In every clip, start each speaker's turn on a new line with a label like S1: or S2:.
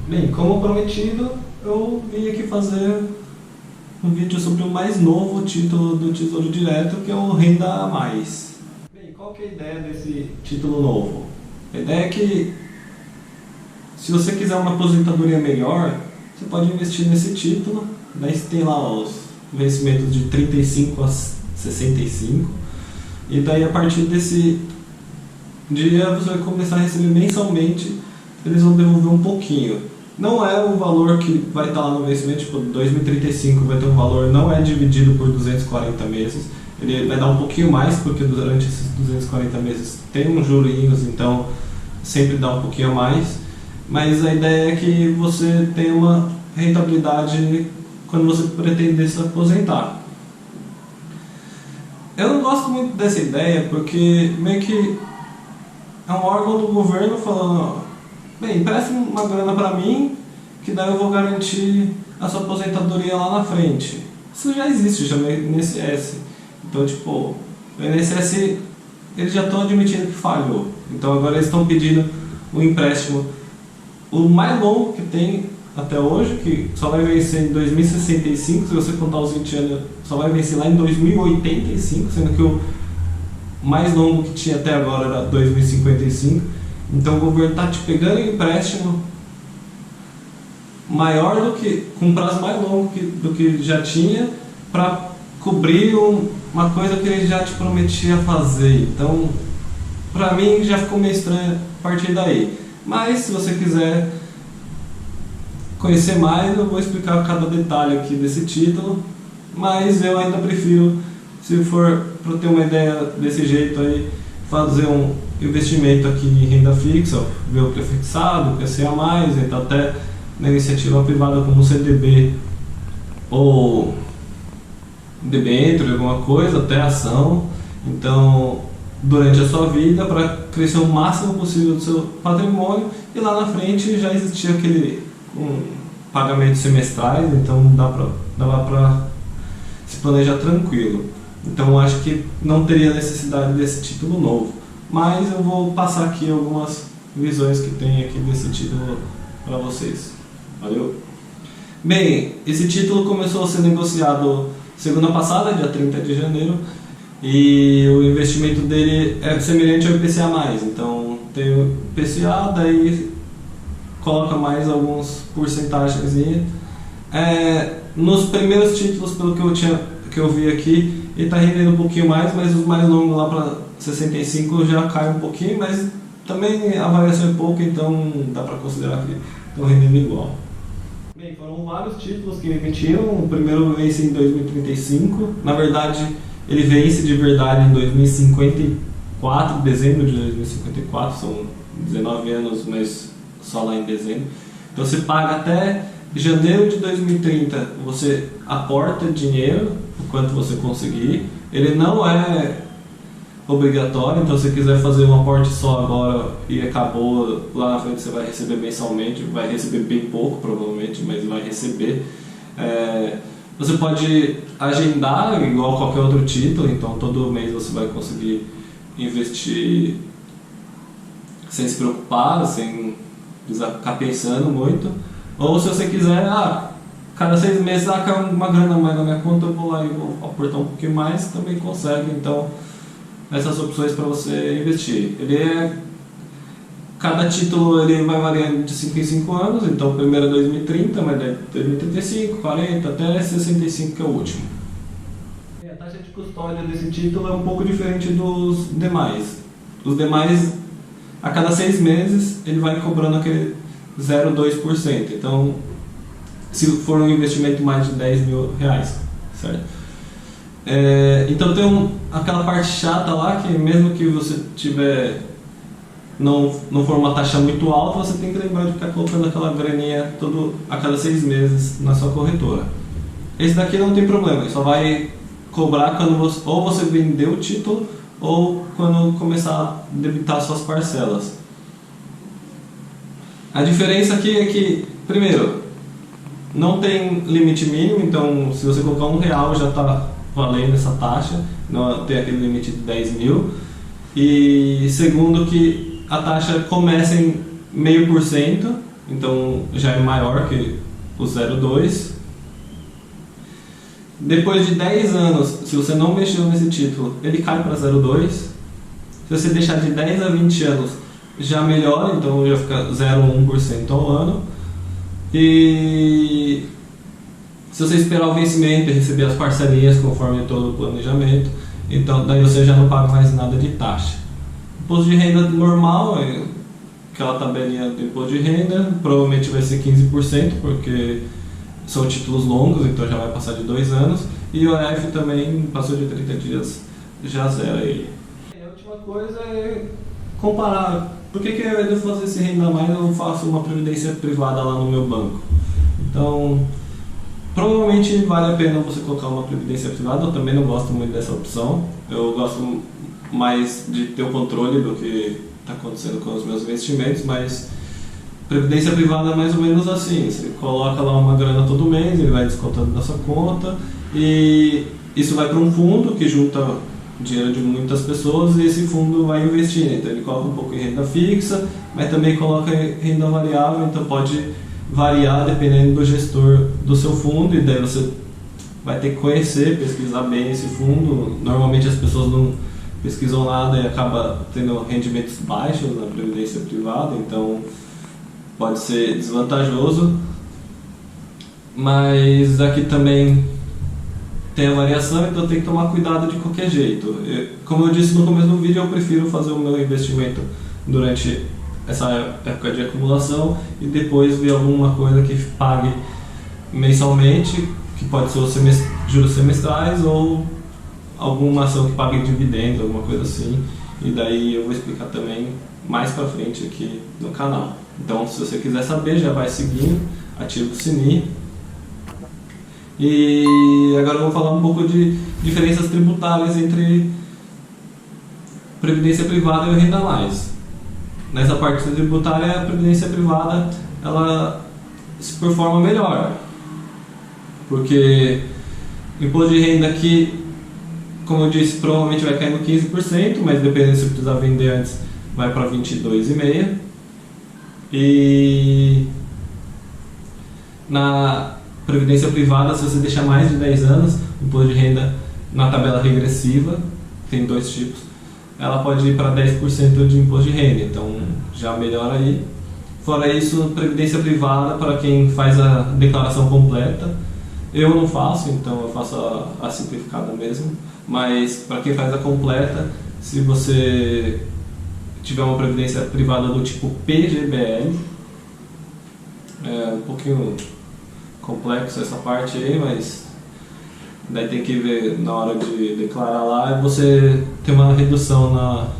S1: Bem, como prometido, eu vim aqui fazer um vídeo sobre o mais novo título do Tesouro Direto, que é o Renda a Mais. Bem, qual que é a ideia desse título novo? A ideia é que, se você quiser uma aposentadoria melhor, você pode investir nesse título. Daí você tem lá os vencimentos de 35 a 65, e daí a partir desse dia você vai começar a receber mensalmente. Eles vão devolver um pouquinho. Não é o valor que vai estar lá no vencimento, tipo 2035 vai ter um valor, não é dividido por 240 meses. Ele vai dar um pouquinho mais, porque durante esses 240 meses tem uns juros, então sempre dá um pouquinho a mais. Mas a ideia é que você tenha uma rentabilidade quando você pretender se aposentar. Eu não gosto muito dessa ideia, porque meio que é um órgão do governo falando: bem, empresta uma grana para mim, que daí eu vou garantir a sua aposentadoria lá na frente. Isso já existe, já no INSS. Então, tipo, o INSS, eles já estão admitindo que falhou. Então agora eles estão pedindo um empréstimo, o mais longo que tem até hoje, que só vai vencer em 2065, se você contar os 20 anos, só vai vencer lá em 2085, sendo que o mais longo que tinha até agora era 2055. Então o governo está te pegando um empréstimo maior do que, com um prazo mais longo do que já tinha, para cobrir uma coisa que ele já te prometia fazer. Então, para mim já ficou meio estranho a partir daí. Mas se você quiser conhecer mais, eu vou explicar cada detalhe aqui desse título. Mas eu ainda prefiro, se for para ter uma ideia desse jeito aí, fazer um investimento aqui em renda fixa, ver o prefixado, crescer a mais, então até na iniciativa privada como o CDB ou debênture, alguma coisa, até ação. Então, durante a sua vida, para crescer o máximo possível do seu patrimônio, e lá na frente já existia aquele pagamentos semestrais, então dava para se planejar tranquilo. Então eu acho que não teria necessidade desse título novo, mas eu vou passar aqui algumas visões que tem aqui desse título para vocês. Valeu? Bem, esse título começou a ser negociado segunda passada, dia 30 de janeiro, e o investimento dele é semelhante ao IPCA+, então tem o IPCA, daí coloca mais alguns porcentagens. Nos primeiros títulos, pelo que eu vi aqui, ele está rendendo um pouquinho mais, mas os mais longos lá para 65 já cai um pouquinho, mas também a variação é pouca, então dá para considerar que estão rendendo igual. Bem, foram vários títulos que emitiram. O primeiro vence em 2035, na verdade ele vence de verdade em 2054, dezembro de 2054, são 19 anos, mas só lá em dezembro. Então você paga até janeiro de 2030, você aporta dinheiro, o quanto você conseguir. Ele não é obrigatório, então se você quiser fazer um aporte só agora e acabou, lá na frente você vai receber mensalmente, vai receber bem pouco provavelmente, mas vai receber. Você pode agendar igual qualquer outro título, então todo mês você vai conseguir investir sem se preocupar, sem precisar ficar pensando muito. Ou se você quiser, cada 6 meses cai uma grana mais na minha conta, eu vou lá e vou aportar um pouquinho mais, também consegue. Então, essas opções para você investir. Cada título ele vai variando de 5 em 5 anos, então o primeiro é 2030, mas é 2035, 40, até 65 que é o último. A taxa de custódia desse título é um pouco diferente dos demais. Os demais, a cada 6 meses, ele vai cobrando aquele 0,2%. Então, se for um investimento mais de 10 mil reais, certo? Então tem aquela parte chata lá, que mesmo que você não for uma taxa muito alta, você tem que lembrar de ficar colocando aquela graninha a cada 6 meses na sua corretora. Esse daqui não tem problema, ele só vai cobrar quando ou você vender o título ou quando começar a debitar suas parcelas. A diferença aqui é que, primeiro, não tem limite mínimo, então se você colocar R$1 já está valendo essa taxa, não tem aquele limite de 10 mil. E segundo, que a taxa começa em 0,5%, então já é maior que o 0,2. Depois de 10 anos, se você não mexeu nesse título, ele cai para 0,2. Se você deixar de 10 a 20 anos, já melhora, então já fica 0,1% ao ano. E se você esperar o vencimento e receber as parcelinhas conforme todo o planejamento, então daí você já não paga mais nada de taxa. Imposto de renda normal, aquela tabelinha do imposto de renda, provavelmente vai ser 15%, porque são títulos longos, então já vai passar de 2 anos. E o IOF também passou de 30 dias, já zera ele. E a última coisa é comparar. Por que ao invés de eu fazer esse renda mais, eu faço uma previdência privada lá no meu banco? Então, provavelmente vale a pena você colocar uma previdência privada. Eu também não gosto muito dessa opção. Eu gosto mais de ter o controle do que está acontecendo com os meus investimentos, mas previdência privada é mais ou menos assim. Você coloca lá uma grana todo mês, ele vai descontando da sua conta e isso vai para um fundo que junta dinheiro de muitas pessoas e esse fundo vai investindo. Então ele coloca um pouco em renda fixa, mas também coloca em renda variável, então pode variar dependendo do gestor do seu fundo, e daí você vai ter que conhecer, pesquisar bem esse fundo. Normalmente as pessoas não pesquisam nada e acaba tendo rendimentos baixos na previdência privada, então pode ser desvantajoso. Mas aqui também tem a variação, então tem que tomar cuidado de qualquer jeito. Como eu disse no começo do vídeo, eu prefiro fazer o meu investimento durante essa época de acumulação e depois ver alguma coisa que pague mensalmente, que pode ser os juros semestrais ou alguma ação que pague dividendos, alguma coisa assim. E daí eu vou explicar também mais pra frente aqui no canal. Então, se você quiser saber, já vai seguindo, ativa o sininho. E agora eu vou falar um pouco de diferenças tributárias entre previdência privada e renda mais. Nessa parte tributária, a previdência privada ela se performa melhor, porque o imposto de renda aqui, como eu disse, provavelmente vai cair no 15%, mas dependendo se precisar vender antes, vai para 22,5%. E na previdência privada, se você deixar mais de 10 anos, o imposto de renda na tabela regressiva, tem 2 tipos, ela pode ir para 10% de imposto de renda, então já melhora aí. Fora isso, previdência privada para quem faz a declaração completa. Eu não faço, então eu faço a simplificada mesmo, mas para quem faz a completa, se você tiver uma previdência privada do tipo PGBL, é um pouquinho complexo essa parte aí, mas daí tem que ver na hora de declarar lá, e você tem uma redução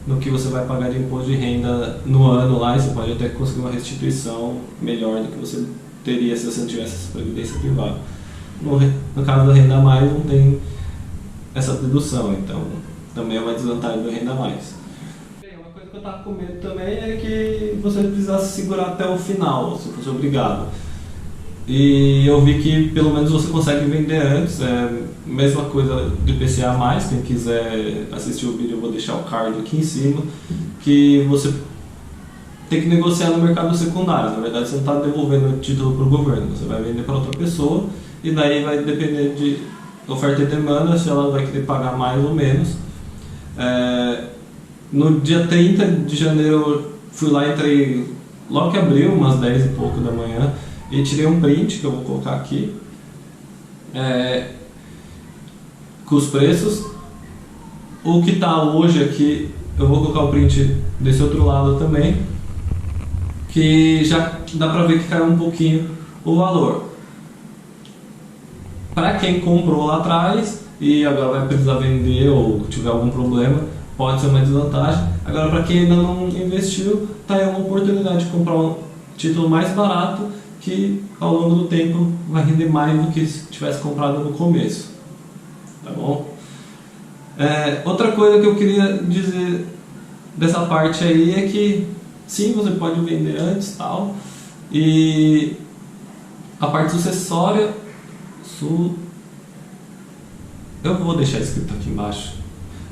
S1: no que você vai pagar de imposto de renda no ano lá, e você pode até conseguir uma restituição melhor do que você teria se você não tivesse essa previdência privada. No caso da renda mais não tem essa dedução, então também é uma desvantagem do renda mais. Uma coisa que eu estava com medo também é que você precisasse segurar até o final, se fosse obrigado. E eu vi que pelo menos você consegue vender antes, mesma coisa do IPCA+, quem quiser assistir o vídeo eu vou deixar o card aqui em cima, que você tem que negociar no mercado secundário. Na verdade você não está devolvendo o título para o governo, você vai vender para outra pessoa e daí vai depender de oferta e demanda, se ela vai querer pagar mais ou menos. No dia 30 de janeiro eu fui lá, entrei logo que abriu, umas 10 e pouco da manhã, e tirei um print que eu vou colocar aqui com os preços. O que está hoje aqui, eu vou colocar o print desse outro lado também, que já dá para ver que caiu um pouquinho o valor. Para quem comprou lá atrás e agora vai precisar vender ou tiver algum problema, pode ser uma desvantagem. Agora, para quem ainda não investiu, está aí uma oportunidade de comprar um título mais barato, que ao longo do tempo vai render mais do que se tivesse comprado no começo. Tá bom? Outra coisa que eu queria dizer dessa parte aí é que sim, você pode vender antes, tal, e a parte sucessória, eu vou deixar escrito aqui embaixo,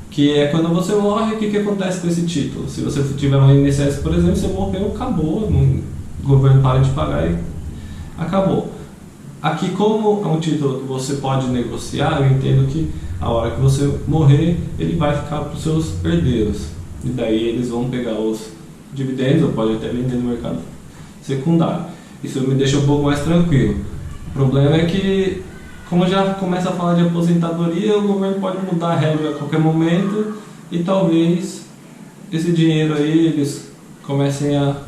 S1: que é quando você morre, o que acontece com esse título? Se você tiver um INSS, por exemplo, você morreu, acabou, o governo para de pagar e acabou. Aqui, como é um título que você pode negociar, eu entendo que a hora que você morrer, ele vai ficar para os seus herdeiros. E daí eles vão pegar os dividendos, ou pode até vender no mercado secundário. Isso me deixa um pouco mais tranquilo. O problema é que, como já começa a falar de aposentadoria, o governo pode mudar a regra a qualquer momento e talvez esse dinheiro aí, eles comecem a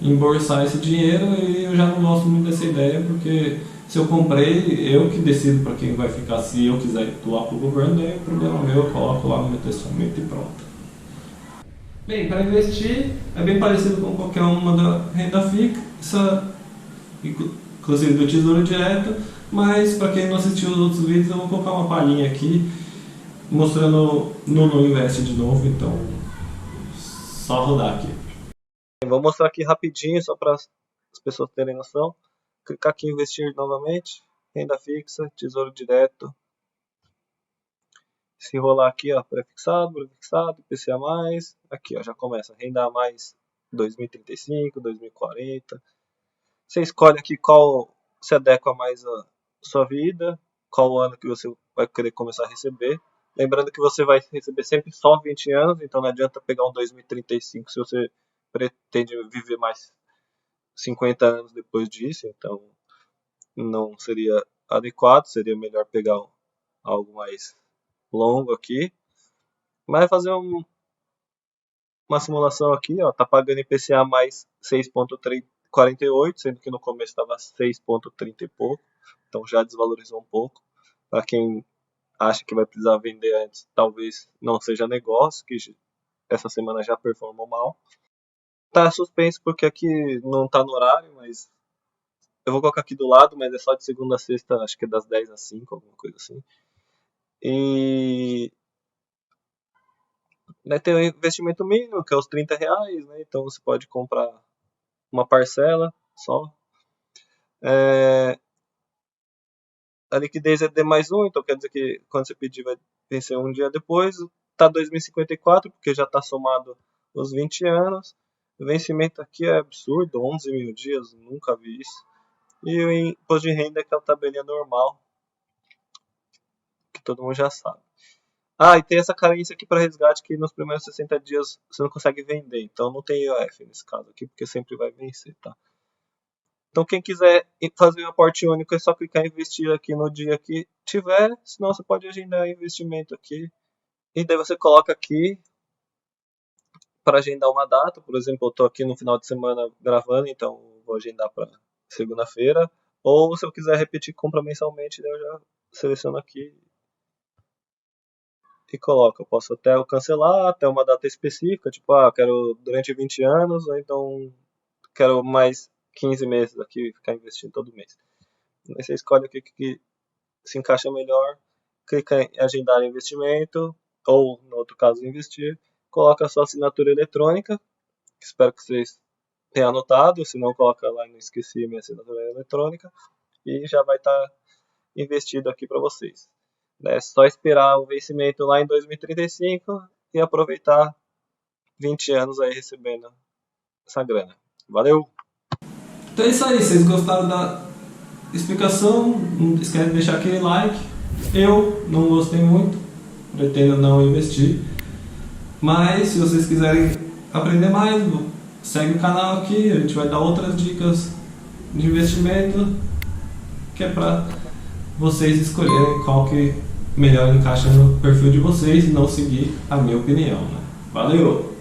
S1: embolsar esse dinheiro, e eu já não gosto muito dessa ideia, porque se eu comprei, eu que decido para quem vai ficar. Se eu quiser doar para o governo, daí é problema meu, eu coloco lá no meu testamento e pronto. Bem, para investir é bem parecido com qualquer uma da renda fixa, inclusive do Tesouro Direto, mas para quem não assistiu os outros vídeos, eu vou colocar uma palhinha aqui mostrando no Invest de novo, então só rodar aqui. Vou mostrar aqui rapidinho, só para as pessoas terem noção. Clicar aqui em investir novamente, renda fixa, tesouro direto. Se rolar aqui, ó, prefixado, IPCA+, aqui ó, já começa, renda a mais 2035, 2040. Você escolhe aqui qual se adequa mais à sua vida, qual ano que você vai querer começar a receber. Lembrando que você vai receber sempre só 20 anos, então não adianta pegar um 2035 se você pretende viver mais 50 anos depois disso, então não seria adequado, seria melhor pegar algo mais longo aqui. Mas fazer uma simulação aqui, ó, tá pagando IPCA mais 6,48, sendo que no começo estava 6,30 e pouco, então já desvalorizou um pouco. Para quem acha que vai precisar vender antes, talvez não seja negócio, que essa semana já performou mal. Tá suspenso porque aqui não tá no horário, mas eu vou colocar aqui do lado, mas é só de segunda a sexta, acho que é das 10 às 5, alguma coisa assim. E tem o investimento mínimo, que é os R$30, né? Então você pode comprar uma parcela só. A liquidez é D+1, então quer dizer que quando você pedir vai vencer um dia depois. Tá 2054, porque já está somado os 20 anos. O vencimento aqui é absurdo, 11 mil dias, nunca vi isso. E o imposto de renda é aquela tabelinha normal, que todo mundo já sabe. E tem essa carência aqui para resgate, que nos primeiros 60 dias você não consegue vender. Então não tem IOF nesse caso aqui, porque sempre vai vencer, tá? Então quem quiser fazer um aporte único é só clicar em investir aqui no dia que tiver, senão você pode agendar investimento aqui. E daí você coloca aqui para agendar uma data. Por exemplo, eu estou aqui no final de semana gravando, então vou agendar para segunda-feira. Ou se eu quiser repetir compra mensalmente, daí eu já seleciono aqui e coloco. Eu posso até cancelar até uma data específica, tipo, quero durante 20 anos, ou então quero mais 15 meses aqui, ficar investindo todo mês. Aí você escolhe o que se encaixa melhor, clica em agendar investimento, ou no outro caso investir, coloca a sua assinatura eletrônica, espero que vocês tenham anotado, se não coloca lá e não esqueci minha assinatura eletrônica, e já vai estar investido aqui para vocês. É só esperar o vencimento lá em 2035 e aproveitar 20 anos aí recebendo essa grana. Valeu! Então é isso aí, vocês gostaram da explicação? Não esquece de deixar aquele like. Eu não gostei muito, pretendo não investir, mas se vocês quiserem aprender mais, segue o canal aqui, a gente vai dar outras dicas de investimento, que é para vocês escolherem qual que melhor encaixa no perfil de vocês e não seguir a minha opinião, né? Valeu!